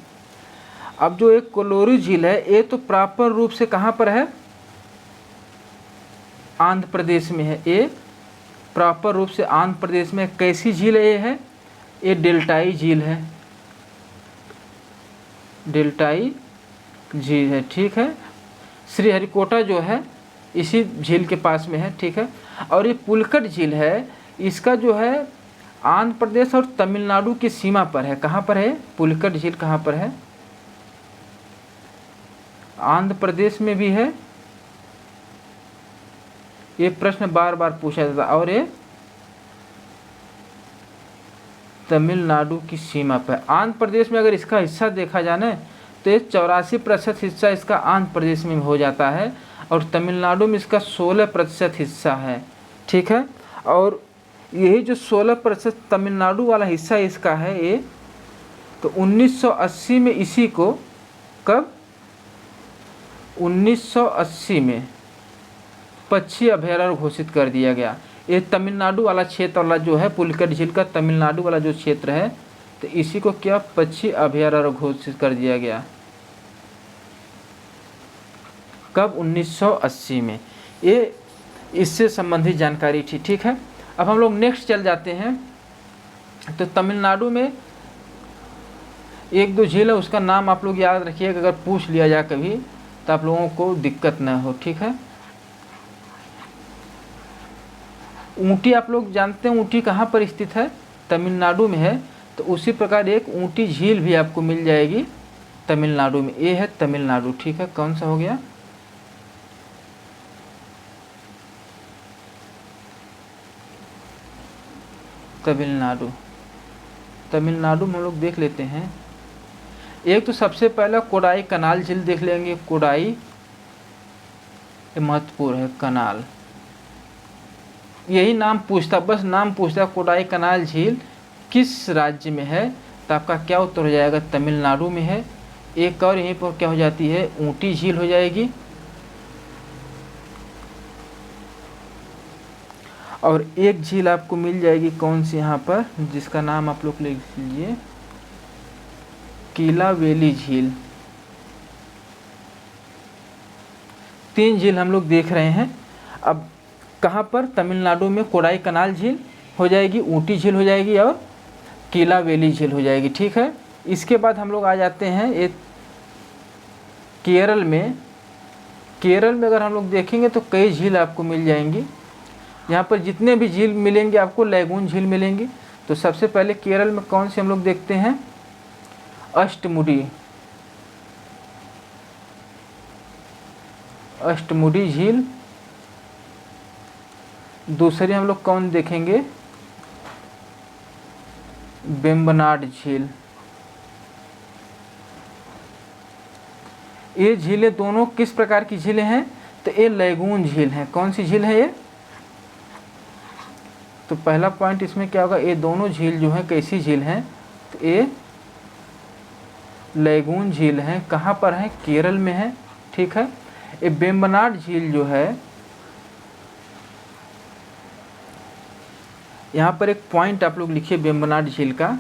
Speaker 1: अब जो एक कोलेरू झील है, ये तो प्रॉपर रूप से कहाँ पर है? आंध्र प्रदेश में है। ये प्रॉपर रूप से आंध्र प्रदेश में कैसी झील है? ये डेल्टाई झील है, डेल्टाई झील है। ठीक है, श्रीहरिकोटा जो है इसी झील के पास में है। ठीक है, और ये पुलिकट झील है, इसका जो है आंध्र प्रदेश और तमिलनाडु की सीमा पर है। कहाँ पर है पुलिकट झील? कहाँ पर है? आंध्र प्रदेश में भी है। ये प्रश्न बार बार पूछा जाता है। और ये तमिलनाडु की सीमा पर। आंध्र प्रदेश में अगर इसका हिस्सा देखा जाए तो ये 84% हिस्सा इसका आंध्र प्रदेश में हो जाता है, और तमिलनाडु में इसका 16% हिस्सा है। ठीक है, और यही जो 16% तमिलनाडु वाला हिस्सा इसका है ये, तो 1980 में इसी को, कब? 1980 में पक्षी अभयारण्य घोषित कर दिया गया। ये तमिलनाडु वाला क्षेत्र वाला जो है पुलिकट झील का, तमिलनाडु वाला जो क्षेत्र है, तो इसी को क्या? पक्षी अभयारण्य घोषित कर दिया गया। कब? 1980 में। ये इससे संबंधित जानकारी थी। ठीक है, अब हम लोग नेक्स्ट चल जाते हैं। तो तमिलनाडु में 1-2 झील है, उसका नाम आप लोग याद रखिएगा, अगर पूछ लिया जाए कभी तो आप लोगों को दिक्कत ना हो। ठीक है, ऊटी आप लोग जानते हैं, ऊटी कहाँ पर स्थित है? तमिलनाडु में है। तो उसी प्रकार एक ऊटी झील भी आपको मिल जाएगी तमिलनाडु में। ये है तमिलनाडु। ठीक है, कौन सा हो गया? तमिलनाडु। तमिलनाडु में हम लोग देख लेते हैं। एक तो सबसे पहला कोडाई कनाल झील देख लेंगे। कोडाई महत्वपूर्ण है, कनाल, यही नाम पूछता, बस नाम पूछता कोडाई कनाल झील किस राज्य में है, तो आपका क्या उत्तर हो जाएगा? तमिलनाडु में है। एक और यहीं पर क्या हो जाती है? ऊटी झील हो जाएगी। और एक झील आपको मिल जाएगी कौन सी यहाँ पर, जिसका नाम आप लोग लिख लीजिए, कीलावेली झील। 3 झील हम लोग देख रहे हैं। अब कहाँ पर? तमिलनाडु में कोडाई कनाल झील हो जाएगी, ऊटी झील हो जाएगी, और कीलावेली झील हो जाएगी। ठीक है, इसके बाद हम लोग आ जाते हैं एक केरल में। केरल में अगर हम लोग देखेंगे तो कई झील आपको मिल जाएंगी। यहाँ पर जितने भी झील मिलेंगे आपको, लैगून झील मिलेंगी। तो सबसे पहले केरल में कौन सी हम लोग देखते हैं? अष्टमुडी। अष्टमुडी झील। दूसरी हम लोग कौन देखेंगे? वेम्बनाड झील। ये झीलें दोनों किस प्रकार की झीलें हैं? तो ये लैगून झील हैं। कौन सी झील है ये? तो पहला पॉइंट इसमें क्या होगा? ये दोनों झील जो हैं कैसी झील हैं? तो ये लैगून झील हैं। कहाँ पर है? केरल में है। ठीक है, ये वेम्बनाड झील जो है यहाँ पर एक पॉइंट आप लोग लिखिए वेम्बनाड झील का।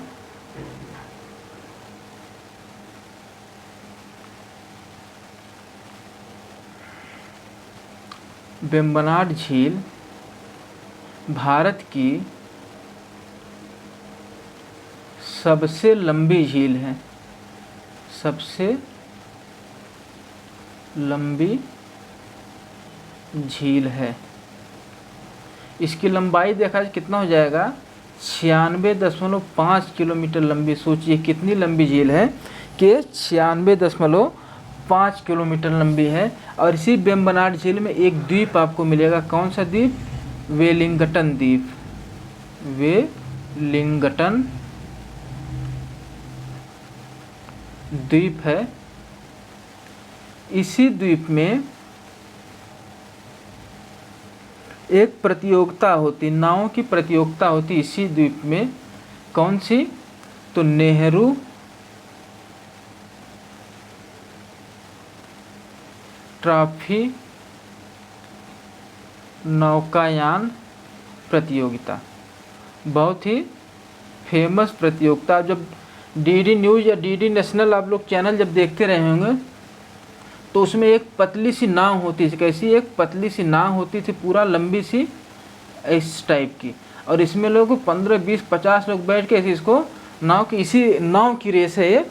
Speaker 1: वेम्बनाड झील भारत की सबसे लंबी झील है, सबसे लंबी झील है। इसकी लंबाई देखा जाए कितना हो जाएगा, 96.5 किलोमीटर लंबी। सोचिए कितनी लंबी झील है कि 96.5 किलोमीटर लंबी है। और इसी वेम्बनाड झील में एक द्वीप आपको मिलेगा, कौन सा द्वीप? वेलिंगटन द्वीप। वेलिंगटन द्वीप है। इसी द्वीप में एक प्रतियोगिता होती, नावों की प्रतियोगिता होती इसी द्वीप में। कौन सी? तो नेहरू ट्रॉफी नौकायान प्रतियोगिता, बहुत ही फेमस प्रतियोगिता। जब डीडी न्यूज़ या डीडी नेशनल आप लोग चैनल जब देखते रहे होंगे तो उसमें एक पतली सी नाव होती थी। कैसी? एक पतली सी नाव होती थी, पूरा लंबी सी इस टाइप की। और इसमें लोग 15, 20, 50 लोग बैठ के इसको नाव की, इसी नाव की रेस है ये,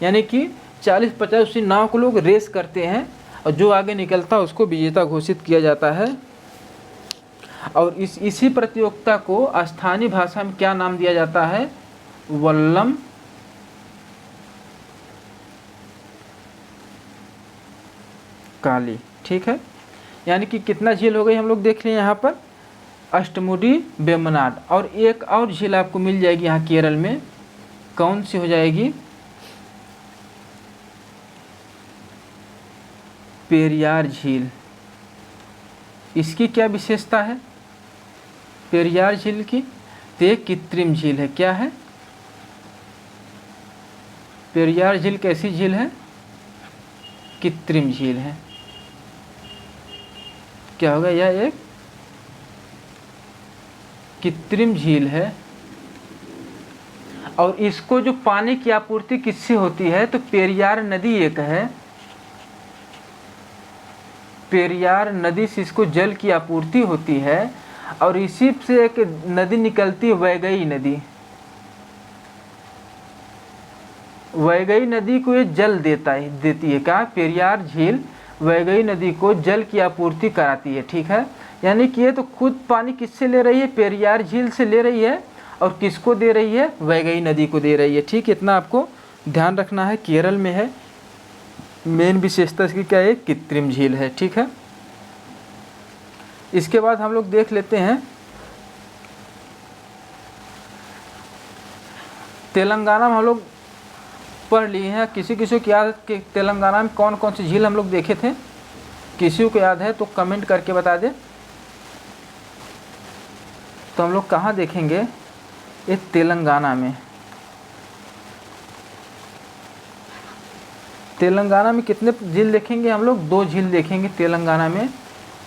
Speaker 1: यानी कि 40-50 उसी नाव को लोग रेस करते हैं और जो आगे निकलता है उसको विजेता घोषित किया जाता है। और इसी प्रतियोगिता को स्थानीय भाषा में क्या नाम दिया जाता है? वल्लम काली। ठीक है, यानी कि कितना झील हो गई हम लोग देख लें यहाँ पर, अष्टमुडी, वेम्बनाड। और एक और झील आपको मिल जाएगी यहाँ केरल में, कौन सी हो जाएगी? पेरियार झील। इसकी क्या विशेषता है पेरियार झील की? तो एक कृत्रिम झील है। क्या है? पेरियार झील कैसी झील है? कृत्रिम झील है। क्या होगा? यह एक कृत्रिम झील है। और इसको जो पानी की आपूर्ति किससे होती है? तो पेरियार नदी एक है, पेरियार नदी से इसको जल की आपूर्ति होती है। और इसी से एक नदी निकलती है, वैगई नदी। वैगई नदी को ये जल देती है। क्या? पेरियार झील वैगई नदी को जल की आपूर्ति कराती है। ठीक है, यानी कि ये तो खुद पानी किससे ले रही है? पेरियार झील से ले रही है। और किसको दे रही है? वैगई नदी को दे रही है। ठीक, इतना आपको ध्यान रखना है। केरल में है, मेन विशेषता इसकी क्या है? कृत्रिम झील है। ठीक है, इसके बाद हम लोग देख लेते हैं तेलंगाना में हम लोग पढ़ लिए हैं। किसी किसी को याद है कि तेलंगाना में कौन कौन सी झील हम लोग देखे थे? किसी को याद है तो कमेंट करके बता दे। तो हम लोग कहाँ देखेंगे? ये तेलंगाना में। तेलंगाना में कितने झील देखेंगे हम लोग? 2 झील देखेंगे तेलंगाना में।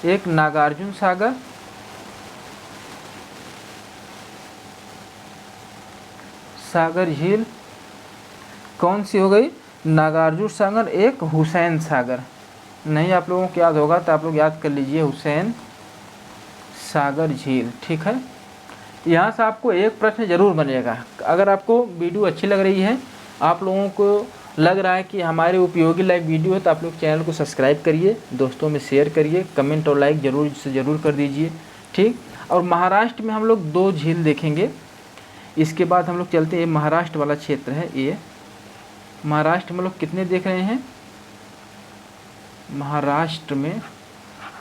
Speaker 1: एक नागार्जुन सागर, सागर झील। कौन सी हो गई? नागार्जुन सागर। एक हुसैन सागर। नहीं आप लोगों को याद होगा तो आप लोग याद कर लीजिए, हुसैन सागर झील। ठीक है, यहाँ से आपको एक प्रश्न जरूर बनेगा। अगर आपको वीडियो अच्छी लग रही है, आप लोगों को लग रहा है कि हमारे उपयोगी लाइव वीडियो है, तो आप लोग चैनल को सब्सक्राइब करिए, दोस्तों में शेयर करिए, कमेंट और लाइक जरूर से ज़रूर कर दीजिए। ठीक, और महाराष्ट्र में हम लोग 2 झील देखेंगे। इसके बाद हम लोग चलते हैं, महाराष्ट्र वाला क्षेत्र है ये। महाराष्ट्र में लोग कितने देख रहे हैं? महाराष्ट्र में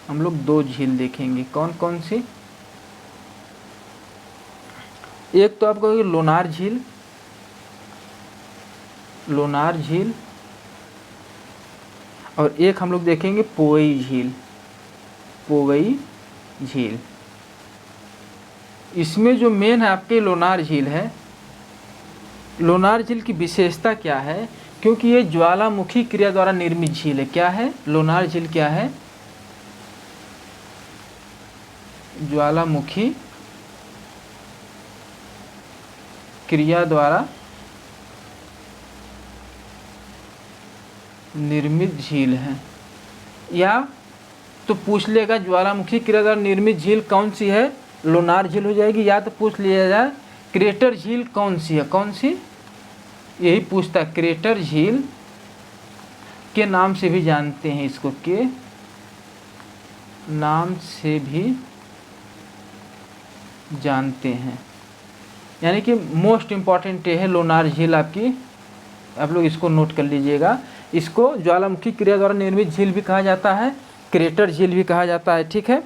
Speaker 1: हम लोग 2 झील देखेंगे। कौन कौन सी? एक तो आपको लोनार झील, लोनार झील। और एक हम लोग देखेंगे पोवई झील, पोवई झील। इसमें जो मेन है आपके लोनार झील है। लोनार झील की विशेषता क्या है? क्योंकि ये ज्वालामुखी क्रिया द्वारा निर्मित झील है। क्या है? लोनार झील क्या है? ज्वालामुखी क्रिया द्वारा निर्मित झील है। या तो पूछ लेगा ज्वालामुखी क्रिया द्वारा निर्मित झील कौन सी है, लोनार झील हो जाएगी, या तो पूछ लिया जाए क्रेटर झील कौन सी है, कौन सी, यही पूछता है। क्रेटर झील के नाम से भी जानते हैं इसको, के नाम से भी जानते हैं, यानी कि मोस्ट इम्पॉर्टेंट है लोनार झील आपकी, आप लोग इसको नोट कर लीजिएगा। इसको ज्वालामुखी क्रिया द्वारा निर्मित झील भी कहा जाता है, क्रेटर झील भी कहा जाता है, ठीक है।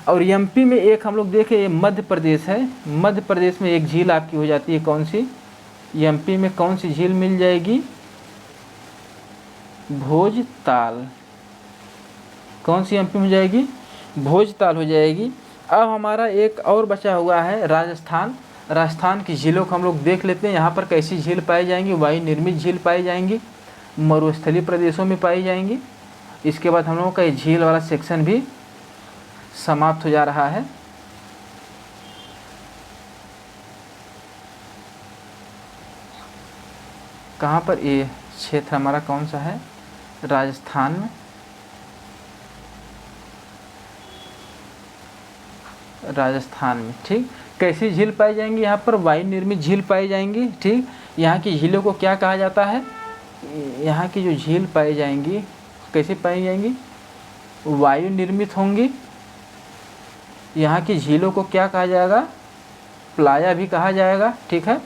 Speaker 1: और एमपी में एक हम लोग देखें, ये मध्य प्रदेश है, मध्य प्रदेश में एक झील आपकी हो जाती है, कौन सी, एमपी में कौन सी झील मिल जाएगी, भोजताल, कौन सी एमपी में हो जाएगी, भोजताल हो जाएगी। अब हमारा एक और बचा हुआ है राजस्थान। राजस्थान की झीलों को हम लोग देख लेते हैं, यहाँ पर कैसी झील पाई जाएंगी, वायु निर्मित झील पाई जाएंगी, मरुस्थलीय प्रदेशों में पाई जाएंगी। इसके बाद हम लोगों का ये झील वाला सेक्शन भी समाप्त हो जा रहा है। कहाँ पर ये क्षेत्र हमारा कौन सा है, राजस्थान में, राजस्थान में, ठीक। कैसी झील पाई जाएंगी, यहाँ पर वायु निर्मित झील पाई जाएंगी, ठीक। यहाँ की झीलों को क्या कहा जाता है, यहाँ की जो झील पाई जाएंगी कैसे पाई जाएंगी, वायु निर्मित होंगी। यहाँ की झीलों को क्या कहा जाएगा, प्लाया भी कहा जाएगा, ठीक है।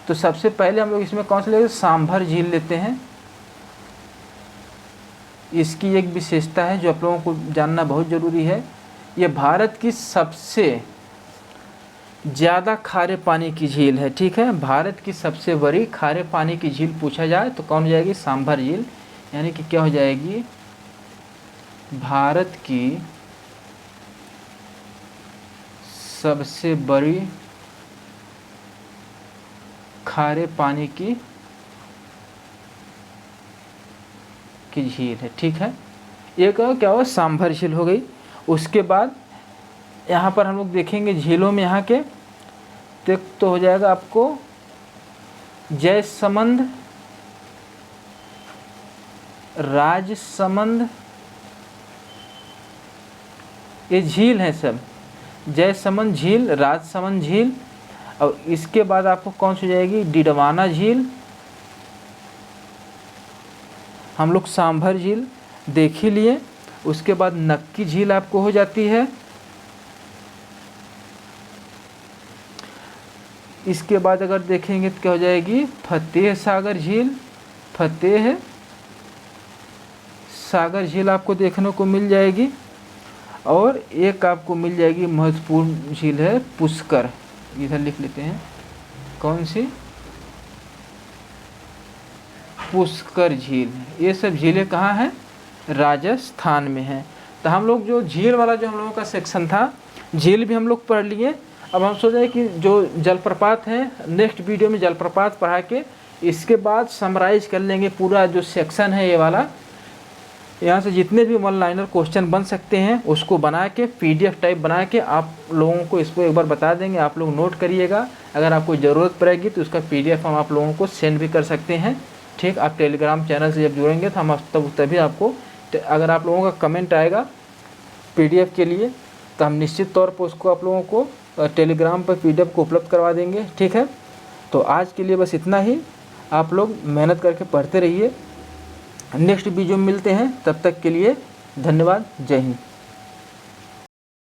Speaker 1: तो सबसे पहले हम लोग इसमें कौन सा लेते, सांभर झील लेते हैं। इसकी एक विशेषता है जो आप लोगों को जानना बहुत ज़रूरी है, ये भारत की सबसे ज़्यादा खारे पानी की झील है, ठीक है। भारत की सबसे बड़ी खारे पानी की झील पूछा जाए तो कौन हो जाएगी, सांभर झील, यानी कि क्या हो जाएगी, भारत की सबसे बड़ी खारे पानी की झील है, ठीक है। एक क्या हो, सांभर झील हो गई। उसके बाद यहाँ पर हम लोग देखेंगे झीलों में यहाँ के तो हो जाएगा आपको जयसमंद, राजसमंद, ये झील है सब, जयसमंद झील, राजसमंद झील। और इसके बाद आपको कौन सी जाएगी, डिडवाना झील, हम लोग सांभर झील देख ही लिए। उसके बाद नक्की झील आपको हो जाती है। इसके बाद अगर देखेंगे तो क्या हो जाएगी, फतेह सागर झील, फतेह सागर झील आपको देखने को मिल जाएगी। और एक आपको मिल जाएगी महत्वपूर्ण झील है पुष्कर, इधर लिख लेते हैं, कौन सी, पुष्कर झील। ये सब झीलें कहाँ हैं, राजस्थान में हैं। तो हम लोग जो झील वाला जो हम लोगों का सेक्शन था, झील भी हम लोग पढ़ लिए। अब हम सोच रहे हैं कि जो जलप्रपात है, नेक्स्ट वीडियो में जलप्रपात पढ़ा के इसके बाद समराइज कर लेंगे पूरा जो सेक्शन है ये वाला। यहाँ से जितने भी वन लाइनर क्वेश्चन बन सकते हैं उसको बना के PDF टाइप बना के आप लोगों को इसको एक बार बता देंगे, आप लोग नोट करिएगा। अगर आपको ज़रूरत पड़ेगी तो उसका PDF हम आप लोगों को सेंड भी कर सकते हैं, ठीक। आप टेलीग्राम चैनल से जब जुड़ेंगे तो हम तभी आपको, अगर आप लोगों का कमेंट आएगा PDF के लिए तो हम निश्चित तौर पर उसको आप लोगों को टेलीग्राम पर PDF को उपलब्ध करवा देंगे, ठीक है। तो आज के लिए बस इतना ही, आप लोग मेहनत करके पढ़ते रहिए। नेक्स्ट वीडियो में मिलते हैं, तब तक के लिए धन्यवाद, जय हिंद।